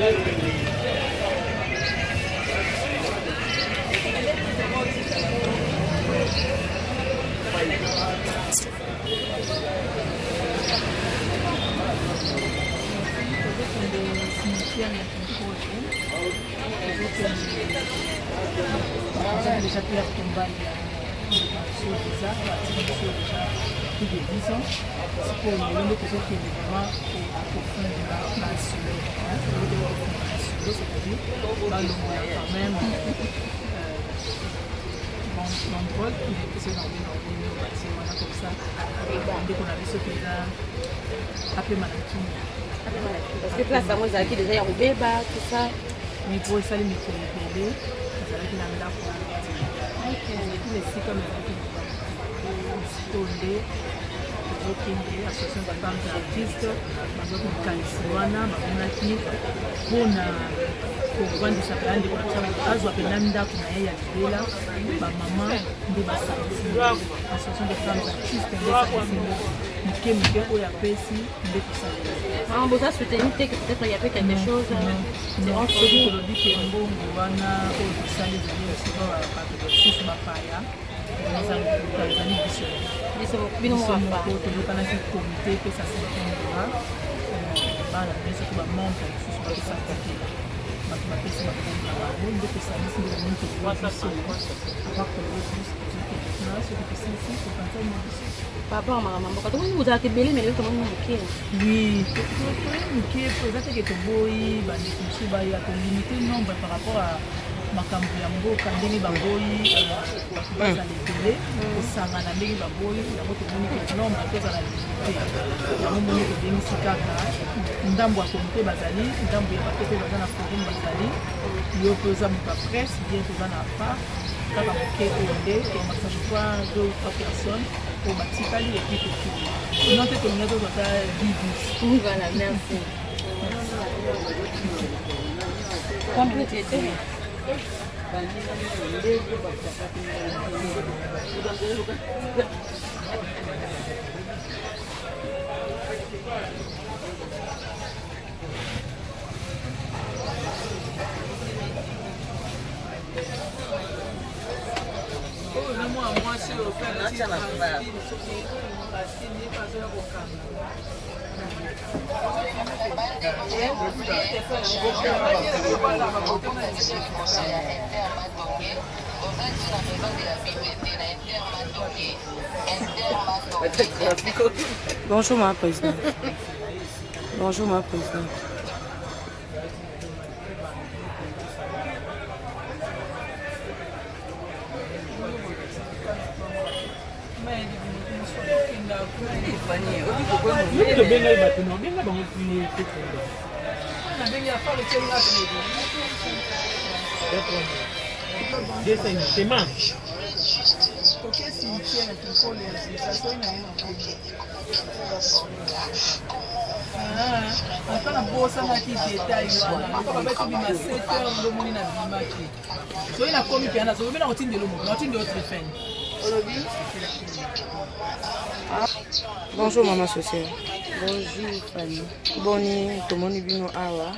Déjà Pierre Tombal, déjà plus de 10 ans. C'est pour une longue épisode qui est vraiment approfondi c'est-à-dire dans le moyen quand même mon rôle qui est passé dans le bâtiment comme ça dès qu'on avait ce pays-là appelé Malakini. Parce que place à moi, j'ai déjà un bébé, tout ça. Mais pour ça, les micros bébés, ça va être un là pour tous les sites comme les association de femmes artistes, bazokokanisiwana bamonaki mpona kovandisa balandi azwa pena ndako na ye ya libela bamama nde basalisi association de femmes artistes nde salisi moke moke oyo apesi nde tosalela boza soutenir te que peut-être il y avait quelque chose tolobi ke mbongo wana oyo tosali ezali osi bato basusu bapaya ezali biso moko toyokanaki komite epesa $50 bana soki bamembre mosusu bakosaka te bato bapesi bakombe na bango nde tosalisi nde bamoni tokoa biso apakolobiso soki tosilisi tokanzani na biso par rapport à ma mboka tomoni bozalaka ebele mais lelo tomoni moke oui moke eza teke toboyi bandeko mosusu baya tolimite nombre par rapport à makambo ya mboka ndenge baboyi bato bazala ebele kosangana ndenge baboyi yango tomoni ke nombre tozala limite yango moni tobengisi kaka ndambo ya komite bazali ndambo ya bato mpe baza na forum bazali yo mpe oza moto ya presse bien toza na part kaka moke oyo nde tomakisa je crois 2 ou 3 personnes oyo batikali epi tokili sinon te tolinga tozwata 10. Voilà, merci. Combien tu étais? Moi, c'est au fait Bonjour ma présidente. Bonjour ma présidente. Bonjour maman sociale. Bonjour Fanny. Boni, tomoni bino awa.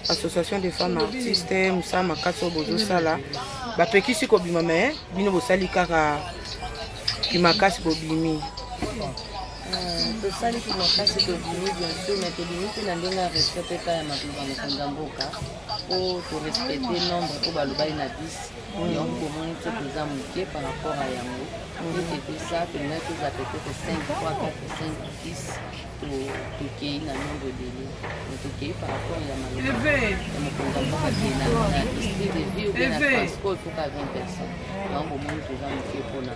Association des femmes artistes, Moussa Makato Bozo Sala. Bapekisi ko bima me, bino bosali kaka kimakasi ko bimi. Tosali kimakasi ko bimi bien sûr, mais tobimi te na ndenga respect ka ya makonza mboka. Po to respecter nombre ko balobali na 10. Donc comment tu peux amuquer par rapport à yango. Et puis ça, peut-être que ça peut-être 5, 3, 4, 5, 10 pour qu'il y ait un nombre de lieux. Mais pour qu'il y ait par rapport à la maladie. Donc on va dire la district de vie ou bien la transport pour 20 personnes. Donc au moins tu vas amuquer pour la.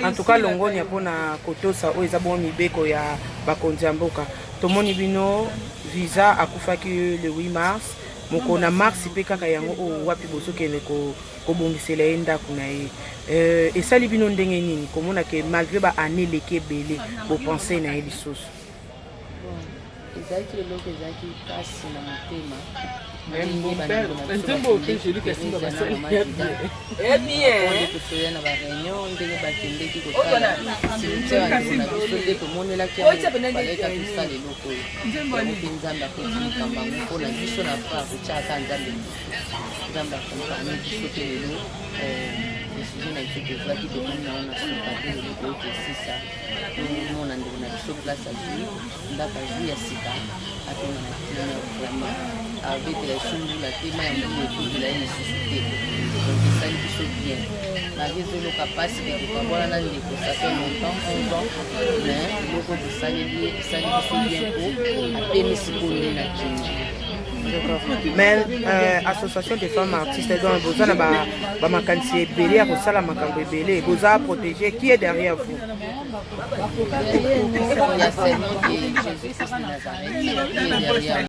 En tout cas, longoni ya pona kotosa o eza bon mibeko ya bakonzi ya mboka. Tomoni bino visa akufaki le 8 mars. Moko na mars pe kaka yango o wapi boso kene ko bongisela ndako na ye. Esali bino ndenge nini komona ke malgré ba année leke belé bo penser na ye lisusu. Ezaki eloko ezaki kasi na motema kosoya na baréunion ndenge bakendeki kotala cimetière na biso nde tomonelaki yangobaleka tosala eloko oyo yango mpe nzambe akoti likambo yango mpona biso na frère kotiaka nzambe nzambe akompanie biso mpe lelo décision na biso tozwaki tomoni na wana suka mpe eloko oyo tosisa tomona ndeko na biso place azwi ndako azwi ya sika atona na tina vraiment abetela esumbula te ma ya mbula etubila ye lisusu te donc esali biso bien malgré ezoloka mpasi bekokabwana na ndeko ça fait longtemps 11 ans mais eloko tosaleli ye esali biso bien po apemisi ponde na kini. Mais association des femmes artistes donc vous avez ba makanisi ebele ya kosala makambo ebele vous a protégé qui est derrière vous? Derrière nous, il y a seulement Jésus-Christ de Nazareth qui est derrière.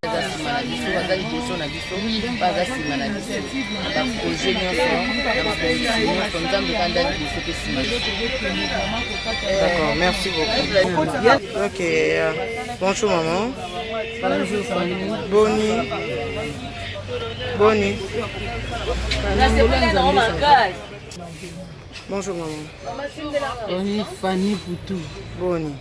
D'accord, merci beaucoup. Ok, bonjour maman. Bonjour Fanny. Boni. Boni. Bonjour maman. Boni Fanny Poutou. Boni.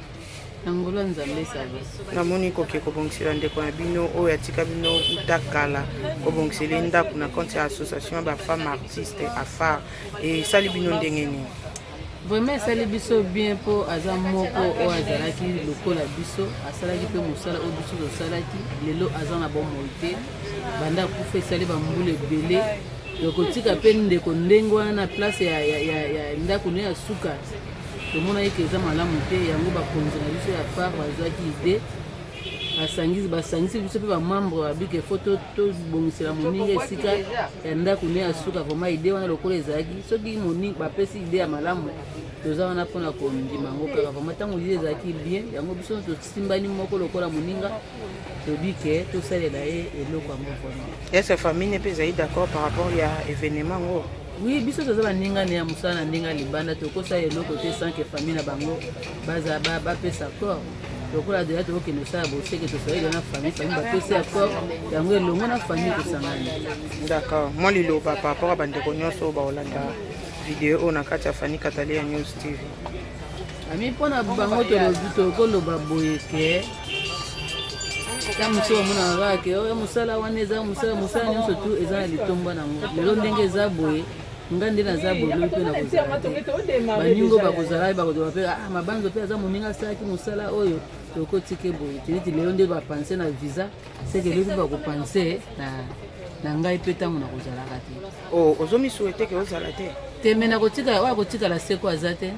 Angola nzambe saba. Namoni koke kobongisela ndeko na bino oyo atika bino utakala kobongisela ndako na compte ya association ba femmes artistes afar et sali bino ndenge nini? Vraiment esali biso bien po aza moko oyo azalaki lokola biso asalaki mpe mosala oyo biso tosalaki lelo aza na bomoi te banda kufa esali bambula ebele yokotika mpe ndeko ndenge wana na place ya ndako ne ya suka tomona eke eza malamu te yango bakonzi na biso ya far bazwaki ide basangisi biso mpe bamembre babike fo tobongisela moninga esika ya ndako ne ya suka vraimen ide wana lokola ezalaki soki moninga bapesi ide ya malamu toza wana mpona kondima yango kaka vraimen ntango ide ezalaki bien yango biso tosimbani moko lokola moninga tobi ke tosalela ye eloko yango vraimen. Est-ce famille mpe ezali d'accord par rapport ya événement ngo? Oui, biso toza baninga ne ya mosala na ndenge ya libanda tokosa eloko te sans que famille na bango baza bapesa accord lokola deja tokokende osala boseke tosaleli na famille bapesi accord yango elongo na famille tosangani. D'accord, mwa liloba par rapport a bandeko nyonso oyo baolanda video oyo na kati ya Fanny Katalia News TV. Ami mpona bango tokoloba boye ke ka mosu bamona kaka ke oyo mosala wana eza mosala nyonso tu eza na litomba nango lelo ndenge eza boye nga nde naza boye mpe na kozala te baningo bakozala bakozala mpe mabanzo mpe aza moninga asalaki mosala oyo tokotike boye tiniti lelo nde bapense na visa seke lelo mpe bakopense na ngai mpe ntango na kozalaka te. Ozomisuete ke ozala te te me oya kotikala seko aza te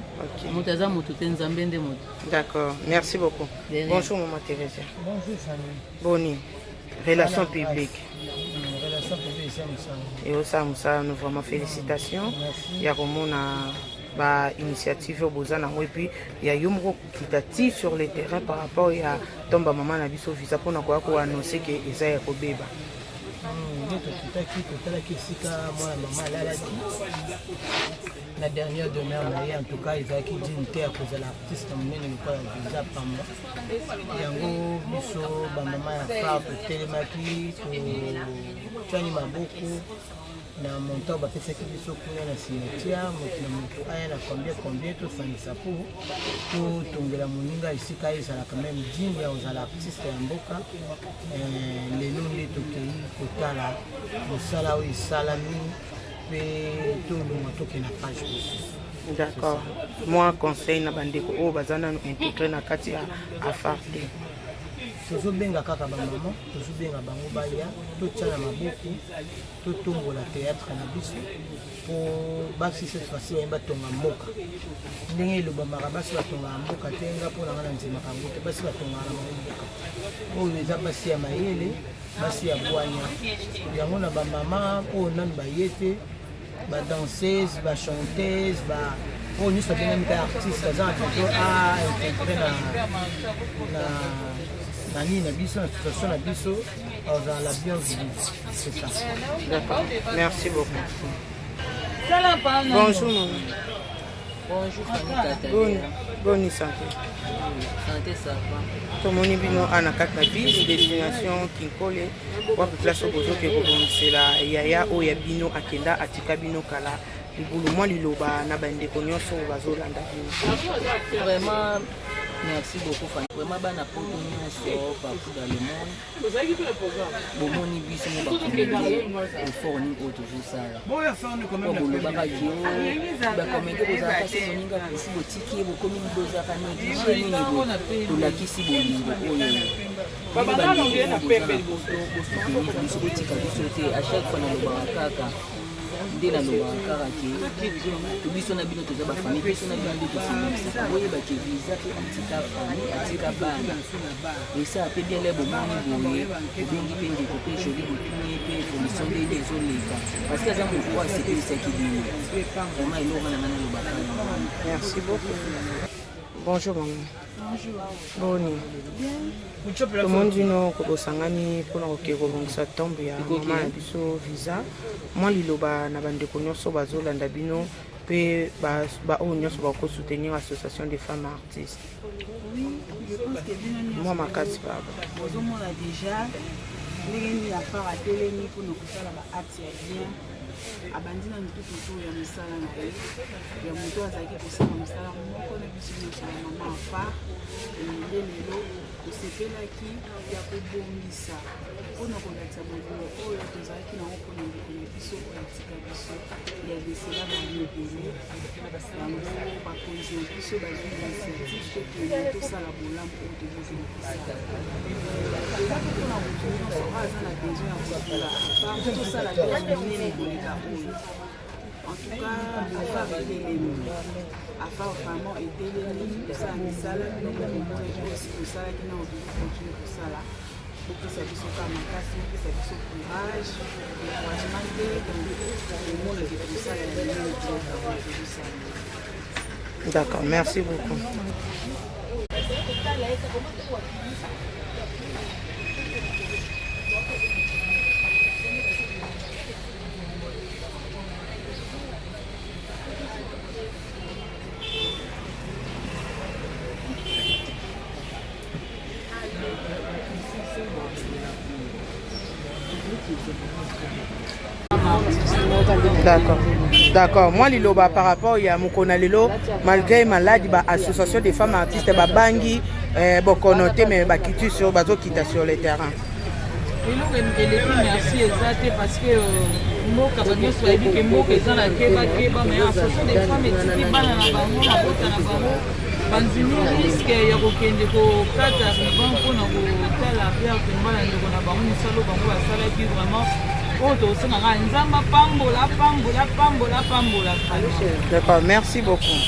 moto aza moto te nzambe nde moto. D'accord, merci beaucoup. Bonjour maman Thérèse. Bonjour Fanny. Boni, relations publiques. Relations publiques, c'est ça. Et au Samoussa, nous vraiment félicitations. Il y a vraiment une initiative au Bozana et puis il y a une qualitative sur le terrain par rapport à tomba maman na biso visa pour quoi ko annoncer que Isaïa ko beba. La dernière demeure en tout cas ils ont dit une terre pour l'artiste monene lokola visa pamba yango biso ba mama ya far telemaki to tchani maboko na montant bapesaki biso kuna na cimetière moto na moto aya na combien tosangisa po totongela moninga esika ezalaka même digne ya ozala artiste ya mboka lelo nde tokei kotala mosala oyo esalami mpe tolonga tokenda page mosusu. D'accord, moi conseil na bandeko oyo baza nano intégré na kati ya afar te tozobenga kaka bamama tozobenga bango balia totya na maboko totombola théâtre na biso po basi cette fois-ci bayemba tonga mboka ndenge elobamaka basi batongaka mboka te nga mpo nanga na nzemaka yango te basi batongaka na mboka oyo eza basi ya mayele basi ya bwanya yango na bamama oyo nani baye te badanseuse bachanteuse oyo nyonso abengami ka artiste aza na biso intégré na nini na biso na situation na biso dans la bienvenue, c'est ça. D'accord, merci beaucoup. Bonjour maman. Bonjour, Fanny Katalia. Bonne santé. Santé, ça va. Tomoni bino ana kati na bus destination Kinkole wapi place bozoke kobongisela yaya oyo ya bino akenda atika bino kala libulu mwa liloba na bandeko nyonso bazolanda bino. Vraiment, merci beaucoup Fanny. Vraiment, bana poto nyonso partout dans le monde. Bomoni biso mo bakomende effort ni o toujours ça. Bolobaka kio bakomende kozalaka se moninga kusi botiki bokomi bozaka nini tolakisi bolingo oyo biso botika biso te à chaque fois nalobaka kaka nde nalobaka kaka ke to biso na bino toza bafamille biso na bino nde tosimikisaka boyebake visa mpe atika famille atika bana esa ape bien le bomoni boye obengi mpe ndeko mpe joli botuni mpe évolution nde ede ezoleka parce que aza moko asepelisaki bino vraiment eloko nanga nalobaka. Merci beaucoup. Bonjour maman. Boni. Tomondi no kobosangani mpona kokende kobongisa ntombo ya mama na biso visa mwa liloba na bandeko nyonso bazolanda bino mpe baoyo nyonso bakosoutenir association des femmes artistes. Mwa makasi baba bozomona déjà ndenge nini afare atelemi mpona kosala baacte ya bien abandi na mitutu to ya mosala na ye ya moto azalaki kosala mosala moko na biso nyonso ya mama afare nde lelo osepelaki ya kobongisa mpona kolakisa bolingo oyo tozalaki nango mpona ndeko na biso oyo atika biso ya desela bamebele yango bakonzi na biso bazwi initiative te kende tosala bolamu oyo tozozolekisa mpona moto nyonso oyo aza na besoin ya kosala tosala biloko minene koleka oyo en tout cas afare etelemi afare vraiment etelemi kosala misala biloko moko osi tosalaki na otoki continue kosala opesa biso ka makasi opesa biso courage encouragement te omonaki kosala ya minene biloko tozosala. D'accord, merci beaucoup. D'accord. Moi, liloba par rapport à Mukona Lelo, malgré maladie, l'association des femmes artistes, bangi, bokonoté, mais bakitu sur bazo kita sur le terrain. Merci exact parce que mboka banyoso yebi ke mboka eza na keba mais association des femmes etiki bana na bango na bota na bango banzimi risque ya kokende kokata riban mpona kotala perte mbala ndeko na bango misalo bango basalaki vraiment oyo tosengaka nzambe pambola. D'accord, merci beaucoup.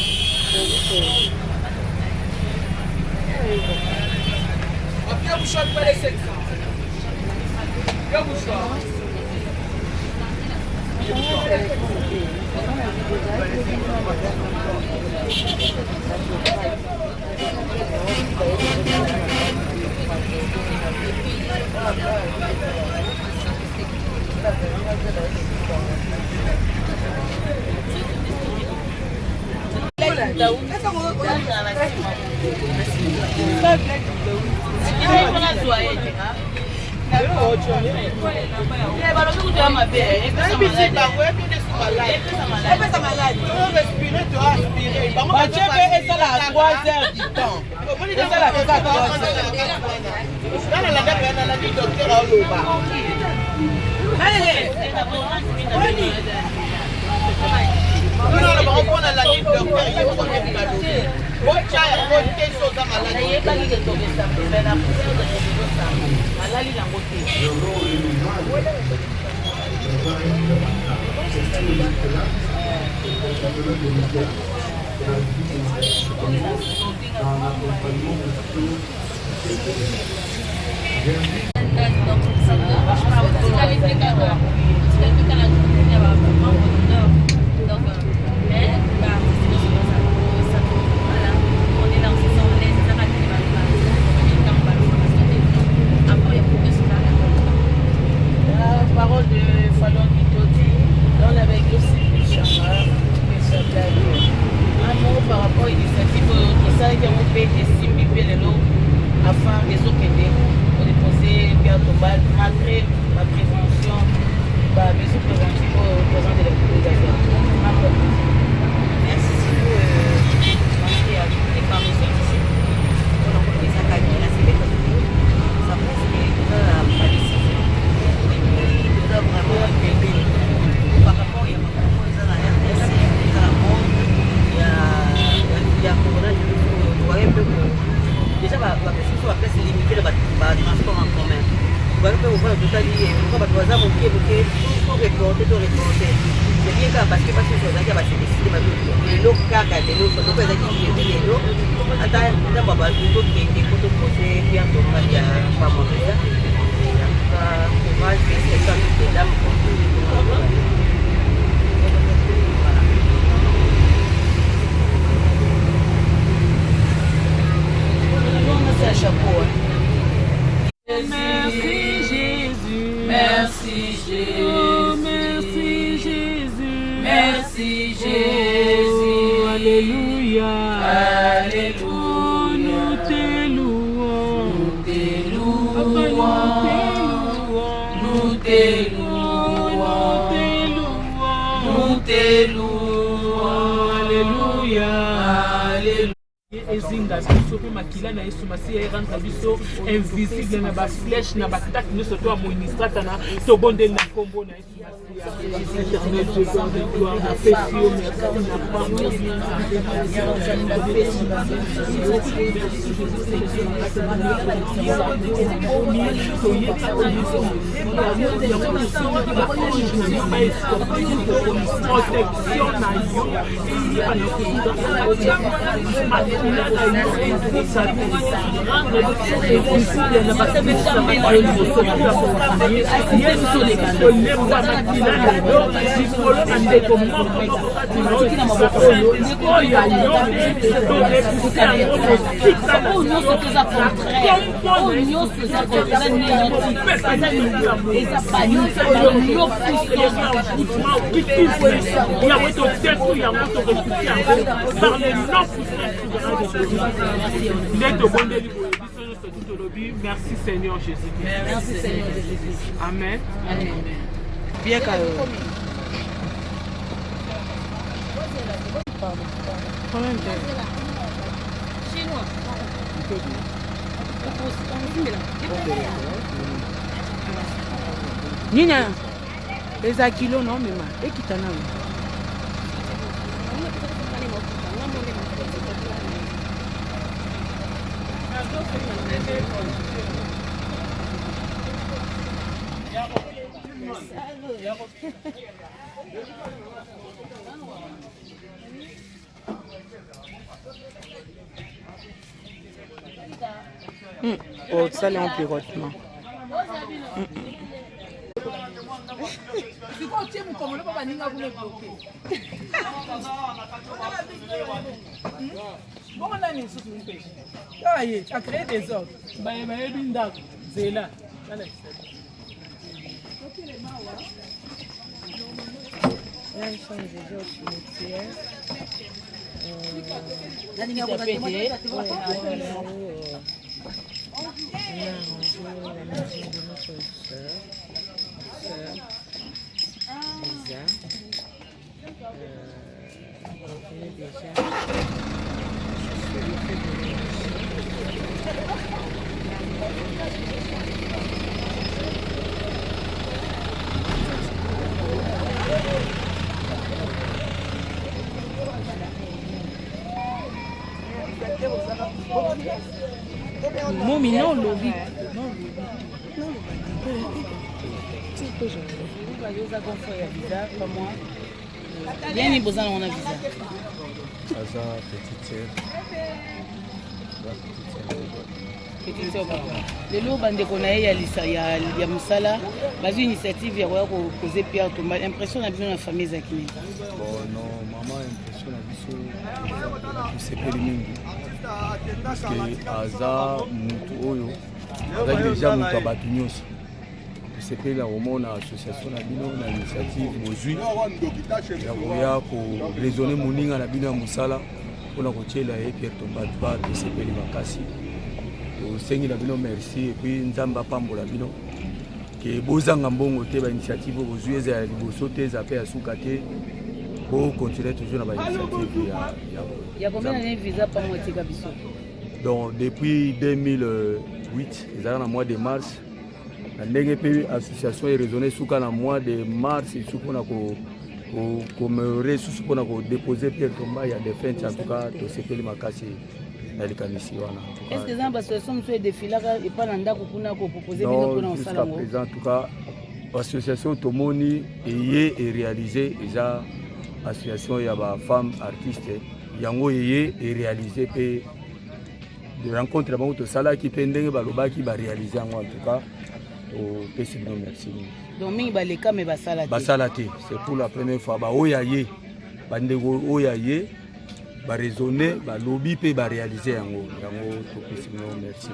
Parole de Fallon Mitoti, dans avec aussi Chama, mais ça les autres pour déposer Pierre Tombal, malgré ma prévention, les autres préventifs au présent de la population. Merci beaucoup à toutes les femmes ici. On a compris ça, ça prouve que nous avons pas décidé. Et puis, nous avons vraiment aidé. Par rapport à la RDC, il y a déjà la personne sur la place limitée de transport en commun. Vous voyez que vous voyez tout à l'heure, pourquoi vous avez manqué, tout reporter. C'est bien parce que c'est ça qui va se décider, les lots caca, les lots, donc les activités, les lots, attends, nous avons plutôt qui pour te poser bien ton mal, il y a pas mon déjà. Courage, c'est ça, les dames, pour tout. C'est un chapeau. Merci Jésus. Merci Jésus. Oh, merci Jésus. Merci Jésus. Alléluia. Alléluia. Nous te louons. Nous te louons. Nous te louons. Nous te louons. Alléluia. Alléluia. ezinga biso mpe makila na yesu masiya erendre biso invisible na baflèche na batake nyonso to amoinistrata na tobondeli na nkombo na yesu masiya éternel Dieu de gloire napesi yo merci na pardon protection na Merci Seigneur Jésus. Merci Seigneur Jésus. Amen. Amen. Bien que Nina, les akilo non mais ma ekitana. Oh, ça là en pirotement. A créé des ordres. Là, ils sont déjà au cimetière. Momi, non, lobby. Bien, il besoin on a visa. Petite sœur. Les lots bandeko na ya lisa ya musala, bazo initiative ya ko poser Pierre Tombal. Impression na biso na famille zakini. Bon non, maman impression na biso kusepeli mingi. Parce que aza mutu oyo azali déjà mutu abatu nyonso. Kusepeli omona association na bino na initiative bozwi ya koya ko raisonner moninga na bino ya musala mpona kotiela ye Pierre Tombal pa tosepeli makasi tosengi na bino merci et puis nzamba pambola bino ke bozanga mbongo te ba initiative bozwi eza ya liboso te eza pe ya suka te pour continuer toujours na ba initiative ya combien d'années visa pas moitié kabiso donc depuis 2008 ezala na mois de mars na ndenge pe association est raisonné suka na mois de mars supona ko commémorer susu pona ko déposer pierre tomba ya défunte en tout cas to sepeli makasi na likamisi wana. Est-ce que ça association monsieur défilaka et pas nanda ko kuna ko proposer bino pona osala ngo jusqu'à présent en tout cas association tomoni et réalisé déjà association ya ba femme artiste yango et réalisé pe de rencontre bango to sala ki pendenge balobaki ba réaliser en tout cas au pesi bino merci. Donc mingi baleka me basalate. Basalate, c'est pour la première fois ba oyaye bandego oyaye ba raisonner ba lobby pe ba réaliser yango to pesi bino merci.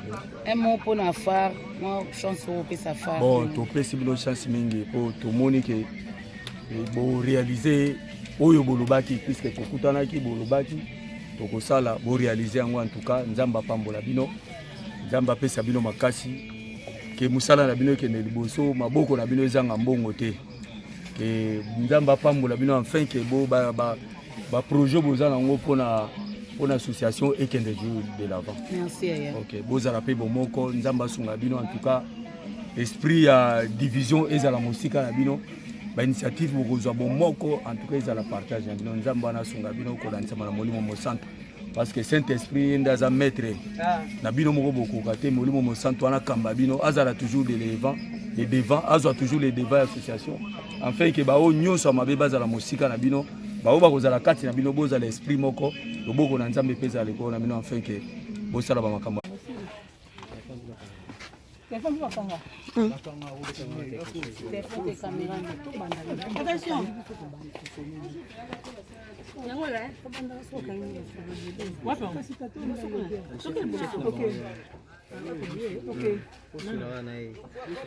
Un mot pour na phare, moi chance au pesa phare. Bon, to pesi bino chance mingi pour to monique bo réaliser oyo bolobaki puisque kokutana ki bolobaki to ko sala bo réaliser yango en tout cas nzamba pambola bino nzamba pesa bino makasi ke musala na bino ke ne liboso maboko na bino ezanga mbongo te ke nzamba pambola bino enfin ke bo ba projet bozala ngo pona association et kende de l'avant. Merci aya. OK, bozala pe bomoko nzamba sunga bino en tout cas esprit ya division ezala musika na bino ba initiative bokozwa bomoko en tout cas ezala partage na bino nzamba na sunga bino ko lanisa na molimo mo centre parce que Saint-Esprit ndaza maître na bino moko bokoka te molimo mo centre wana kamba bino azala toujours de l'avant et devant azwa toujours les devants association enfin que ba o nyonso mabe bazala musika na bino ba o bakozala kati na bino boza l'esprit moko loboko na nzambe peza leko na bino enfin que bosala ba makambo. Attention.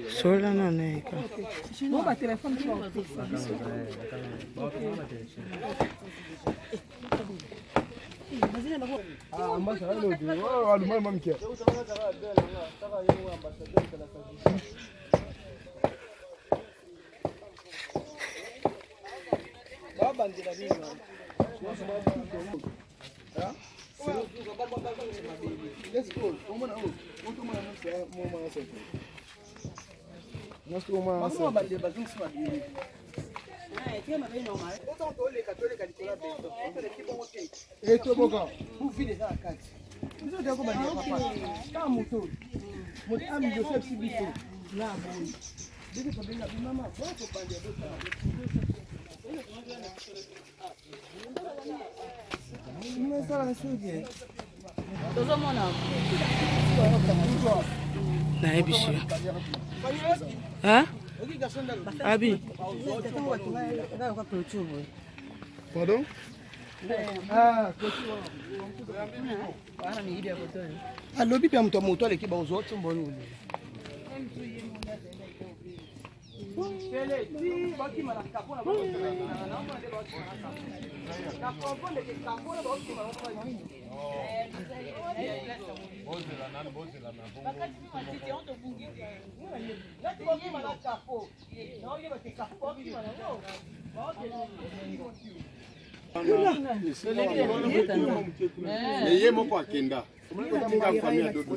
Sola nane ka. Bon ba téléphone Hein? Abi. Pardon? alobi pia mtu moto aleki ba uzo tsomboni Ye moko akenda. Tika famille dodo.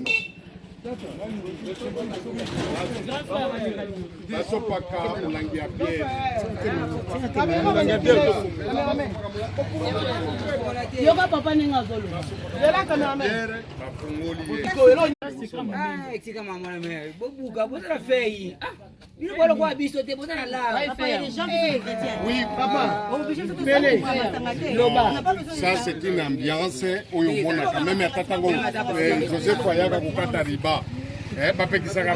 Basopaka mulangi ya bière. Yoka papa ninga zolo. Yela kamera. Bafungoli. Tika mama na mère. Bobuka botala fei. Bino bolo kwa biso te botala la. Oui, papa. Ça c'est une ambiance où on mona quand même atatango Joseph Ayaka kokata riba. Papa kisaka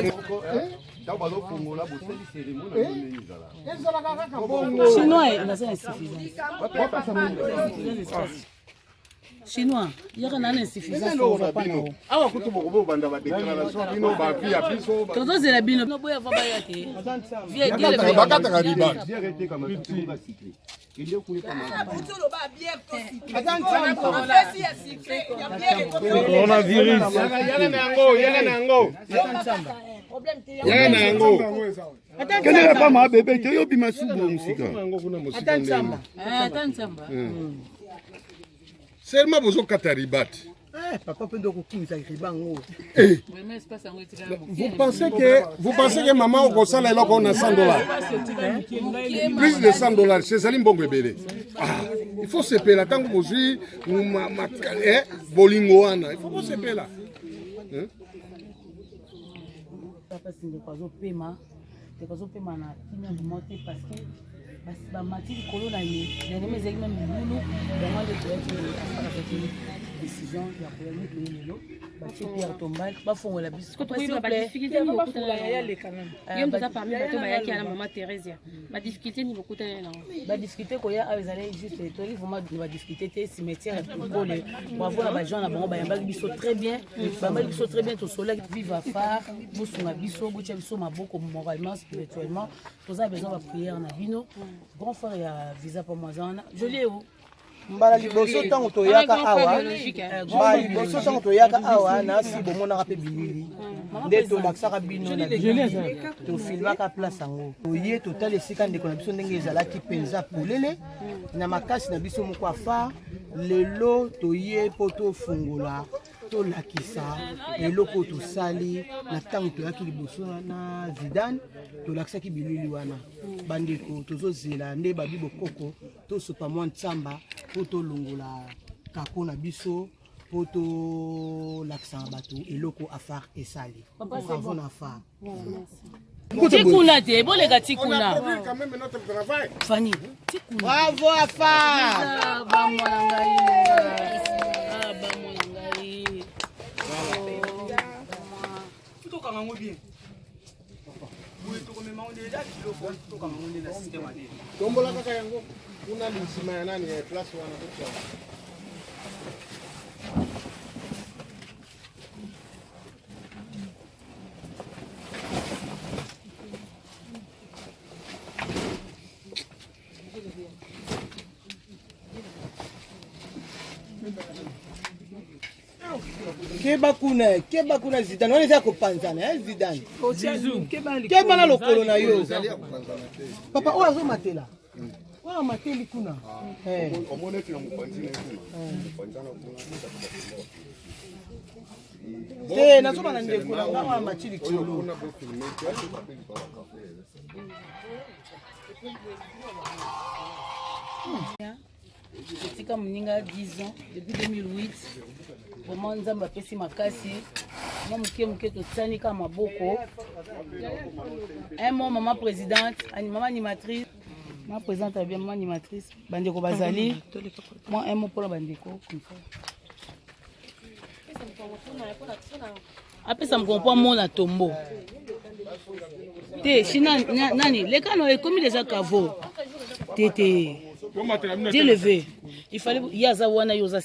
Chinois, il a ça insuffisant. chinois yaka nana insuffisance awa kutu bokobanda badéclaration bino bafi ya biso tozozela bino noboya va baya te bakataka riba kendeka pa mabebe te yo bima subo musika serma bozokata riba te. Papa peut donc okimisa ribango. Vous pensez que maman au ça là on a $100. Plus de $100, c'est ça limbongo ebele. Il faut se payer là tant que vous bolingo wana, il faut se payer là. Papa sinde kwazo pema na kinya monter parce que bamati likolo na ye yango ezali na milulu yango nde toyaki afakaki décision ya koyami toye lelo batie pierre tombal bafongola biso badifficulté koya awa ezali juste toyaki vraiment badifficulté te cimetière pole bavona bajean na bango bayambaki biso très bien bayambaki biso très bien tosolaki vive afar bosunga biso botia biso maboko moralement spirituellement toza besoin baprière na bino grand frère ya visa pour moi joli o mbala liboso tango toyaka awa nasi bomonaka mpe bilili nde tolakisaka bino na tofilmaka place yango toye totala esika ndeko na biso ndenge ezalaki mpenza polele na makasi na biso moko afa lelo toye mpo tofungola tolakisa eloko tosali na ntango toyaki liboso na Zidane tolakisaki bilili wana bandeko tozozela nde babi bokoko tosopa mwa ntsamba mpo tolongola kako na biso mpo tolakisa bato eloko afar esali bravo na afar tikuna te boleka tikuna fani tikuna bravo afar bamwana ngai tombola kaka yango kuna nsima ya nani ya place wana keba kuna Zidane wana eza kopanzana Zidane keba na lokolo na yo papa oyo azomatela oyo mateli kuna te nazobana ndeko na ngama mati likolo etika moninga 10 ans depuis 2008 vraiment nzambe apesi makasi mwa moke tosani kaka maboko un mot maman présidente maman animatrice maman présidente abia maman animatrice bandeko bazali moi un mot mpona bandeko apesa mokompo mona tombo te china nani lekano ekomi déjà kavo tete Dieu levé. Il fallait Yazawana Yosa.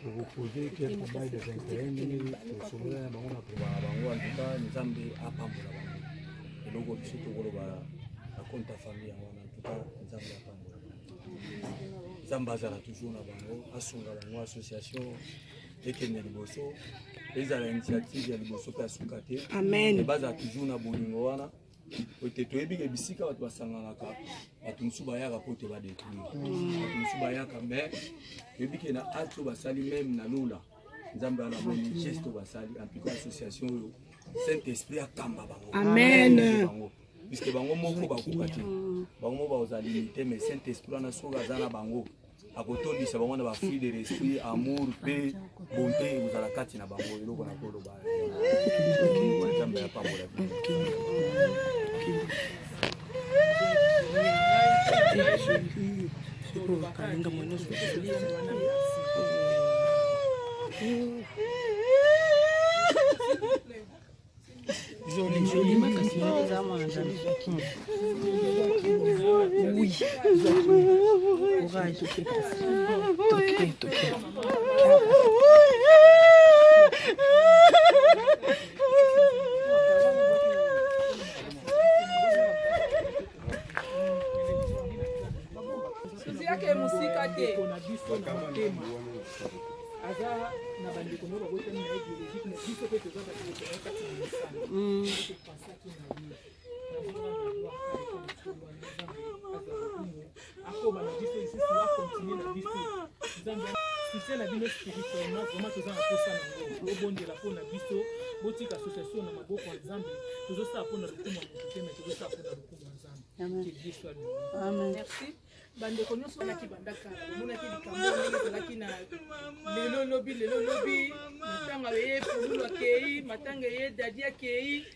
proposer quel travail de intérêt pour sauver la bango na préparer bango en tout cas nzambe apambola bango eloko biso tokoloba na compte ya famille yango en tout cas nzambe apambola nzambe azala toujours na bango asunga bango association ekende liboso ezala initiative ya liboso mpe asuka te bazala toujours na bolingo wana ote toyebika bisika bato basanganaka bato mosusu bayaka mpo te badétruire bato mosusu bayaka mais toyebike na acte oyo basali meme na lula nzambe ala moni geste oyo basali en tout cas association oyo saint esprit akamba bango bango puisque bango moko bakoka te bango moko bazala limité mais saint esprit wana soki aza na bango akotondisa bango na bafruit de l'esprit amour mpe bonté ekozala kati na bango eloko na koloba nzambe ya pambola joliment kasi eza mwana nzambe. oui courage toke yake musika te na biso na motema aza na bandeko no bakotani na idéologique na biso mpe toza bakati na misala topasaki na ye akoma na biso lisusu akontinue na biso nzambe soutien na bino spirituellement vraiment toza na posa nango tobondela mpo na biso botika association na maboko ya nzambe tozosala mpo na lokumu ya motu te me tozosala mpo na lokumu ya nzambe merci bandeko nyonso balaki bandaka omonaki likambo ndenge tozalaki na lelo lobi matanga eye pululu akei matanga eye dadi akei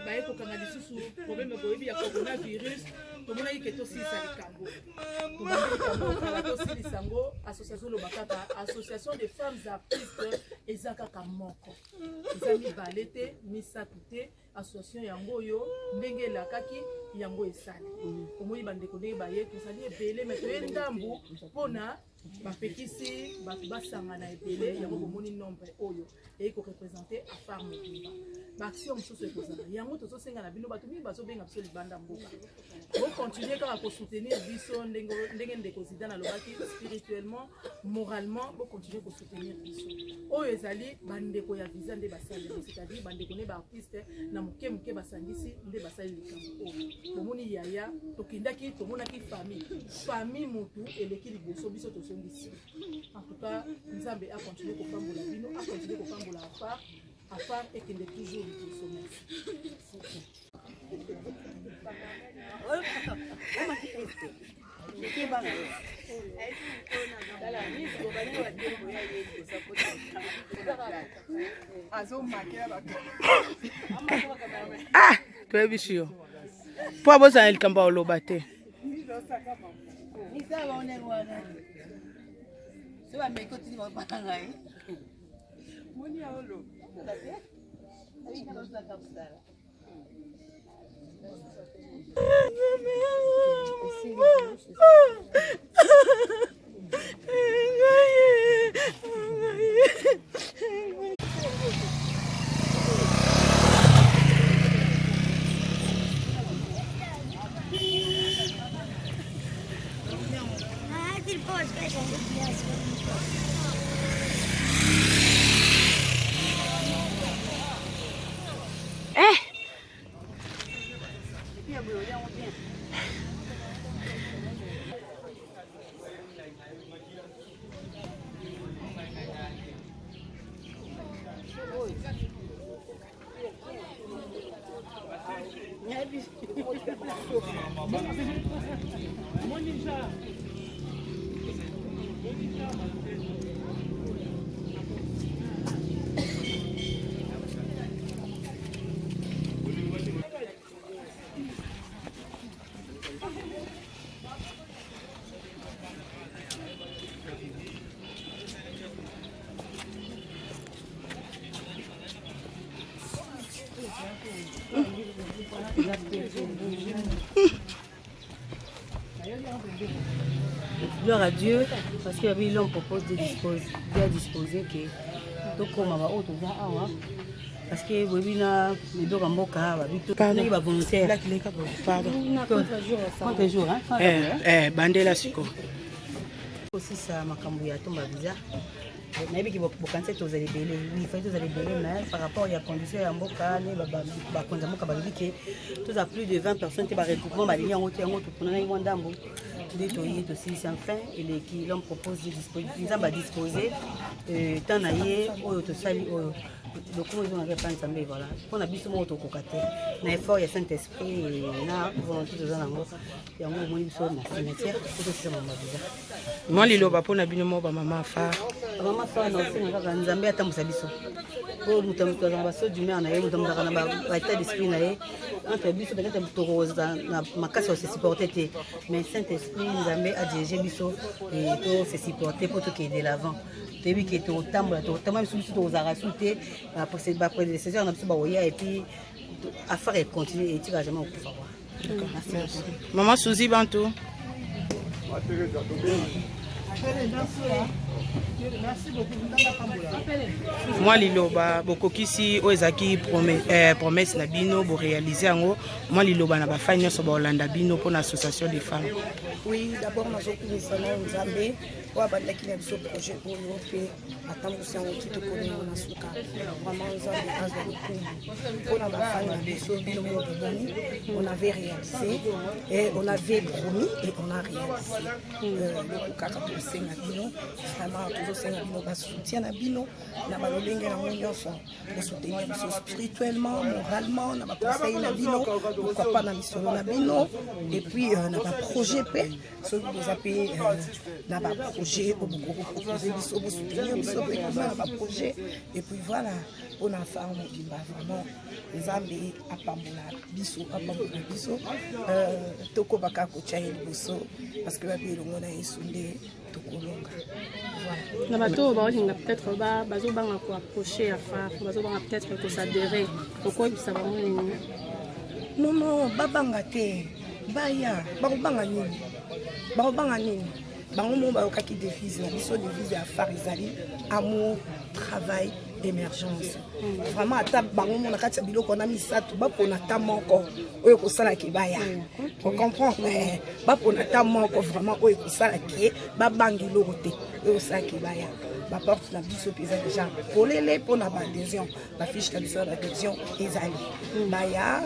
baye kokanga lisusu probleme boyebi ya coronavirus tomonaki ke tosilisa likambo tobandi likambo kala tosilisa yango association loba kaka association des femmes artistes eza kaka moko eza mibale te misato te association yango oyo ndenge elakaki yango esali omoni bandeko ndenge baye tozali ebele me toye ndambu mpona bapekisi bato basangana ebele yango bomoni nombre oyo eye korepresente afar mobimba baaction mosusu ekozala yango tozosenga na bino bato mingi bazobenga biso libanda mboka bocontinue kaka kosoutenir biso ndenge ndeko zida nalobaki spirituellement moralement bocontinue kosoutenir biso oyo ezali bandeko ya visa nde basaleli c'est-à-dire bandeko nde baartiste na moke moke basangisi nde basali likambo oyo bomoni yaya tokendaki tomonaki famille motu eleki liboso biso tosongisi en tout cas nzambe akontinue kopambola bino akontinue kopambola afar ekende toujours liboso merci toyebi yo mpo abozala likambo ya oloba te Gloire à Dieu, parce que l'homme propose de disposer que tout comme à haute parce que oui na les deux ramboka va volontaire pardon combien jours bandela siko aussi ça makambo ya tomba visa nayebi ki bokanisa tozali ebele ifai tozali ebele na par rapport ya condition ya mboka ne bakonzi ya mboka balobi ke toza plus de 20 personnes te baregroupement balingi yango te yango toponanaki mwa ndambo nde toye tosilisi enfin eleki l'homme propose de disposer nzambe adisposer temps na ye oyo tosali oyo lokomo ezongaka epa nzambe voilà mpona biso moko tokoka te na effort ya saint esprit na volonté toza nango yango omoni biso na cimetière po tosisa mama visa mwa liloba mpona bino mo bamama afar bamama afar na osenga kaka nzambe atambusa biso po moto azanga baso dumere na ye moto amuzaka na baétat d'esprit na ye entre biso peut-être tokoza na makasi ya se supporte te mais saint esprit nzambe adirige biso to se supporte po tokende l'avant toyebi ke totambola biso biso tokozala su te baprédécesseur na biso baoya epuis affaire et continue et tu vas jamais au pouvoir. Merci. Maman Suzy Bantou. Moi liloba bokokisi oyezaki promesse na bino bo réaliser yango moi liloba na bafai nyonso baolanda bino pour l'association des femmes. Oui, d'abord nazokumisa na Nzambe oyo abandaki na biso projet oyo mpe atambwisi yango tutu kolingo na suka vraiment Nzambe azwa lokumu mpona bafani na biso bino moko boni on avait réalisé et on avait promis et on a réalisé loko kaka tosenga bino vraiment tozosenga bino basoutien na bino na balolenge yango nyonso bosoutenir biso spirituellement moralement na baconseil na bino pourquoi pas na misolo na bino et puis na baprojet mpe soki boza mpe na baprojet obokokopropose biso bosoutenir biso mpe kuna na baprojet et puis voilà mpona afare mobimba vraiment Nzambe apambola biso tokobaka kotia ye liboso parce que bape elongo na yesu nde tokolonga. Na bato baolinga peut-être bazobanga koapproche afare bazobanga peut-être kosadere okoyebisa bango nini? Non babanga te baya bakobanga nini bango mo bayokaki devise na biso devise ya afare ezali amour travail émergence vraiment ata bango mo na kati ya biloko na misato bapona ta moko oyo kosalaki baya on comprend bapona ta moko vraiment oyo kosalaki babangi eloko te oyo kosalaki baya baporte na biso mpenza déjà polele mpona baadhésion bafiche na biso ya baadhésion ezali baya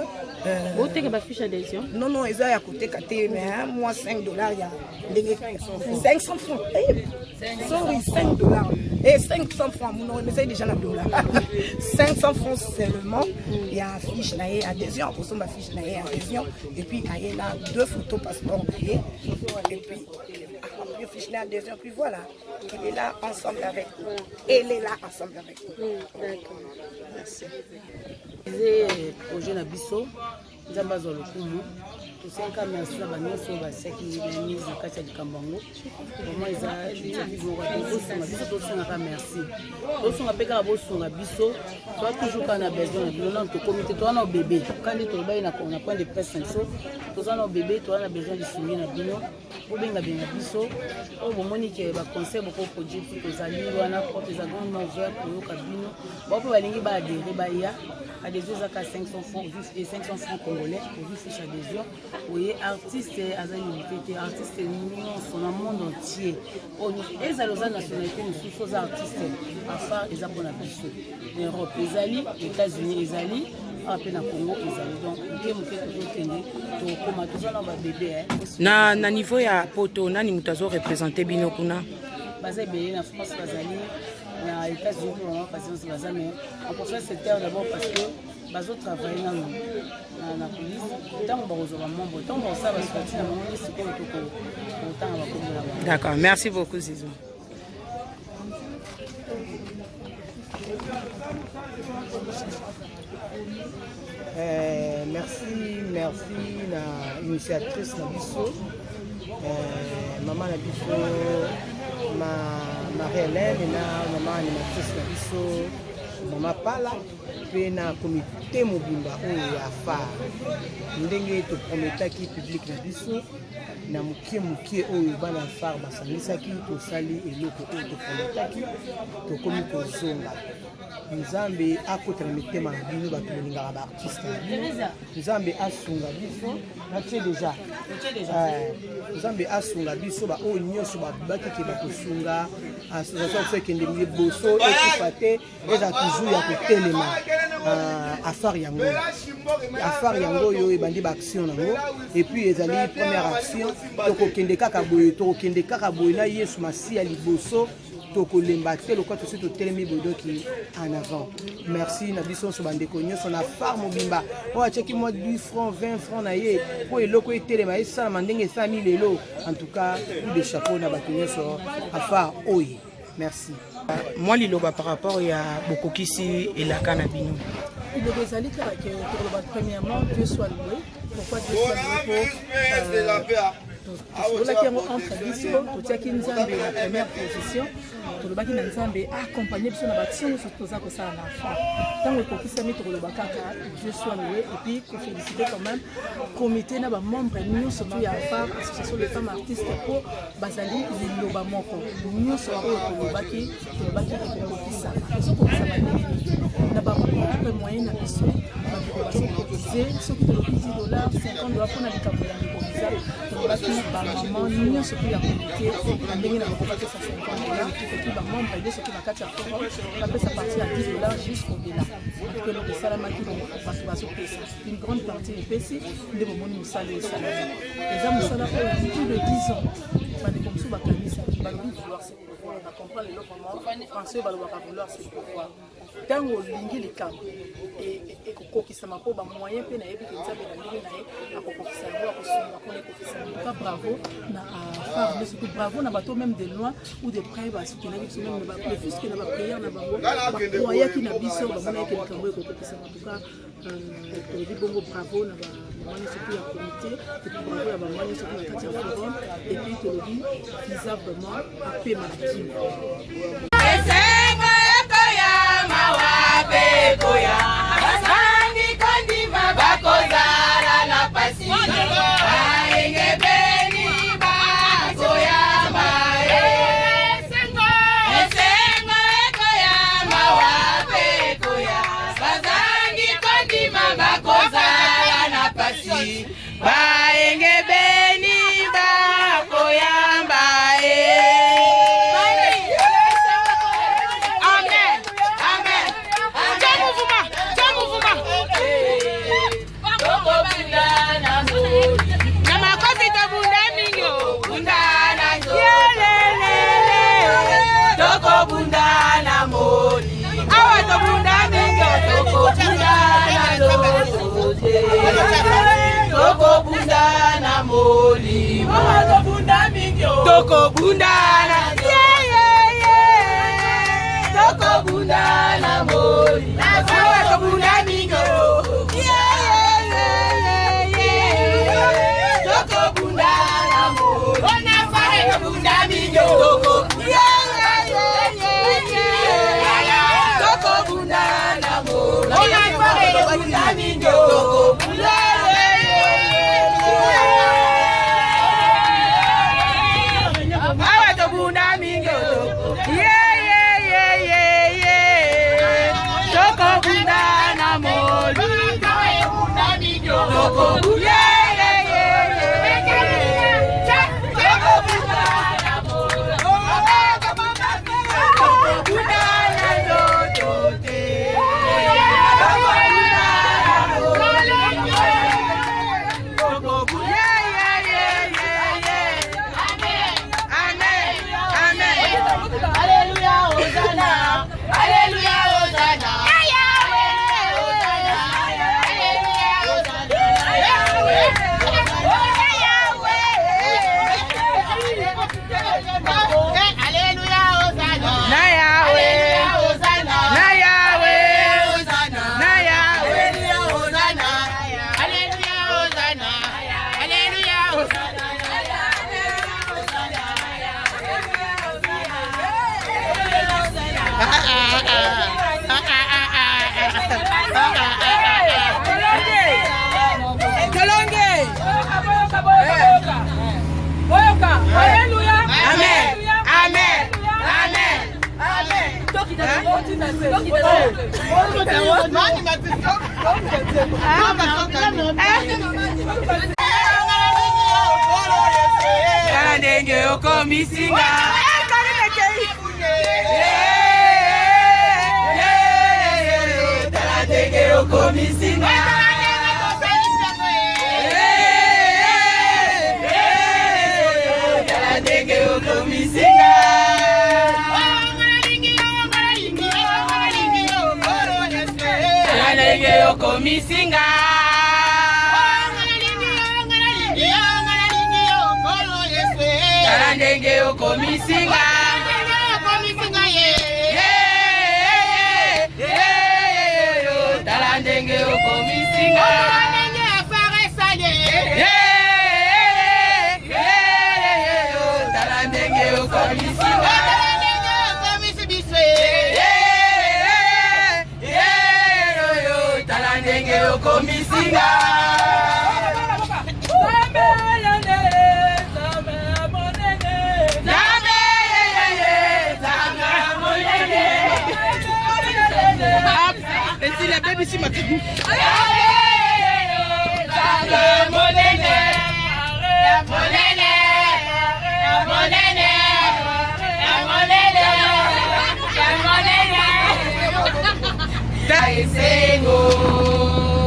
boteka bafiche adhésion non eza ya koteka te mais moi $5 ya ndenge 500 francs sorry $5 et 500 francs mon essaye déjà la dollar 500 francs seulement il y a affiche na adhésion pour son affiche na adhésion et puis il y a 2 photos passeport et puis fiche d'adhésion, puis voilà, il est là ensemble avec nous. Elle est là ensemble avec nous. D'accord. Merci. Projet na biso, nzambe azwa lokumu. Tosenga merci na banyoso baseki na mise na kati ya likambango. Vraiment eza initiative okosunga biso tosenga merci. Tosunga pe kaka bosunga biso, toi toujours quand on a besoin na bino na comité toi na bébé. Quand on baye na point de presse senso, toi na bébé, toi na besoin de sungi na bino. Obenga benga biso. O bomoni ke ba conseil boko produit tozali wana porte za grandement ouvert pour yo kabino. Ba po balingi ba adhérer ba ya adhésion za ka 500 francs et 500 francs congolais pour fiche adhésion. Oui, artiste azali artiste non dans le monde entier. Les allosa nationalité nous sommes artistes afar eza pour la biso. Europe ezali, États-Unis ezali, après na Congo ezali. Donc muke toujours tende to koma tozana ba bébé na niveau ya poto nani mutazo représenter bino kuna baza belé na France bazali na États-Unis pour moment parce que baza mais en professeur secteur d'abord parce que bazo travailler na police tant bazo ba membre tant ba ça ba sorti na monde c'est quoi to tant ba ko. D'accord, merci beaucoup Zizou. Merci na initiatrice na biso maman na biso Marie-Hélène na maman animatrice na biso mama Pala pe na comité mobimba oyo ya afar ndenge toprometaki public na biso na mukie oyo bana afar basangisaki tosali eloko oyo toprometaki tokomi kozonga. Nzambe akotela mitema na bino bato bolingaka baartiste na bino Nzambe asunga biso natie déjà Nzambe asunga biso baoyo nyonso babaki ke bakosunga association biso ekende liboso ekufa te eza toujours ya kotelema afar yango oyo ebandi baaction nango epuis ezali première action tokokende kaka boye na Yesu masi ya liboso tokolemba te lokwa tosi totelemi bodoki en avant. Merci na biso so bandeko nyonso na afar mobimba oyo atiaki mwa 10 francs 20 francs na ye po eloko etelema esalama ndenge esami lelo. En tout cas coup de chapeau na bato nyonso afar oyo. Merci. Moi liloba par rapport ya bokokisi elaka na bino il ezali kaka ke premièrement Dieu soit loué. Pourquoi Dieu soit loué? Pour tosolaki yango entre biso totiaki nzambe na première position tolobaki na nzambe accompagne biso na baction nyonso toza kosala na enfant ntango ekokisami tokoloba kaka Dieu soit loué et puis koféliciter quand même comité na bamembre nyonso tu ya phare association des femmes artistes mpo bazali liloba moko nyonso oyo tolobaki ekokokisama ezokokisama ndenge na bapropre moyen na biso bakokotize soki tolobi $10 $50 mpona likambo ya mikobiza tolobaki bamama nyonso tu ya komite na ndenge na bakokapesa $50 soki bamembre nde soki na kati ya forum bapesa parti ya $10 jusqu'au delà ke eloko esalamaki bato bazopesa une grande partie epesi nde bomoni mosala esalami eza mosala oyo plus de 10 ans bandeko mosusu bakanisaki balobi vouloir c'est pouvoir na comprendre lelo vraiment français balobaka vouloir c'est pouvoir ntango olingi likambo ekokokisama mpo bamoyen mpe nayebi ke nzambe na ndenge na ye akokokisa yango akosunga mpona ekokisama entoutcas bravo na phare mais surtout bravo na bato même de loin ou de près basoutenaki biso même le fuske na baprière na bango bakroyaki na biso bamonaki likambo ekokokisama entoutcas tolobi bongo bravo na bamama nyonso mpe ya comité epuis bravo ya bamama nyonso mpe na kati ya forum epuis tolobi visa vraiment apema na kino Koya basangi kondima bakozala na pasi baenge beni bakoya mae esengo ekoya mawape koya basangi kondima bakozala na pasi baenge beni bakoya mae. Toko bundana Toko bundana moli Toko bundana mingo Toko bundana moli Ona fare bundana mingo Toko Toko bundana moli Ona fare bundana mingo Toko Ndenge okomisinga ndenge okomisinga ndenge okomisinga ndenge okomisinga ndenge okomisinga tala ndenge okomisinga komisinga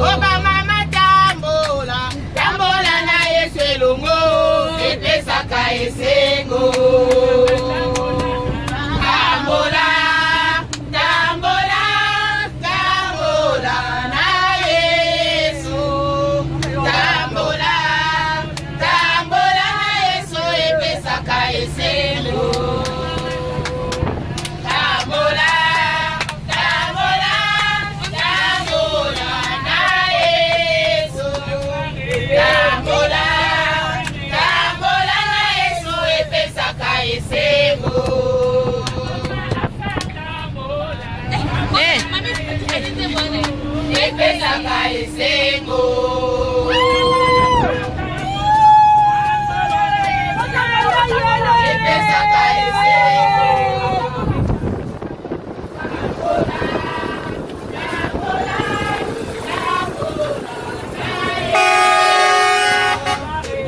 Oba mama tambola, tambola na Yesu elongo, epesaka esengo. Tambola, tambola, tambola na Yesu. Tambola, tambola na Yesu, epesaka esengo. Tambola. Epesaka esengo. Epesaka esengo.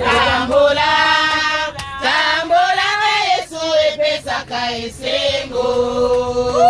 Tambola, tambola na Yesu epesaka esengo.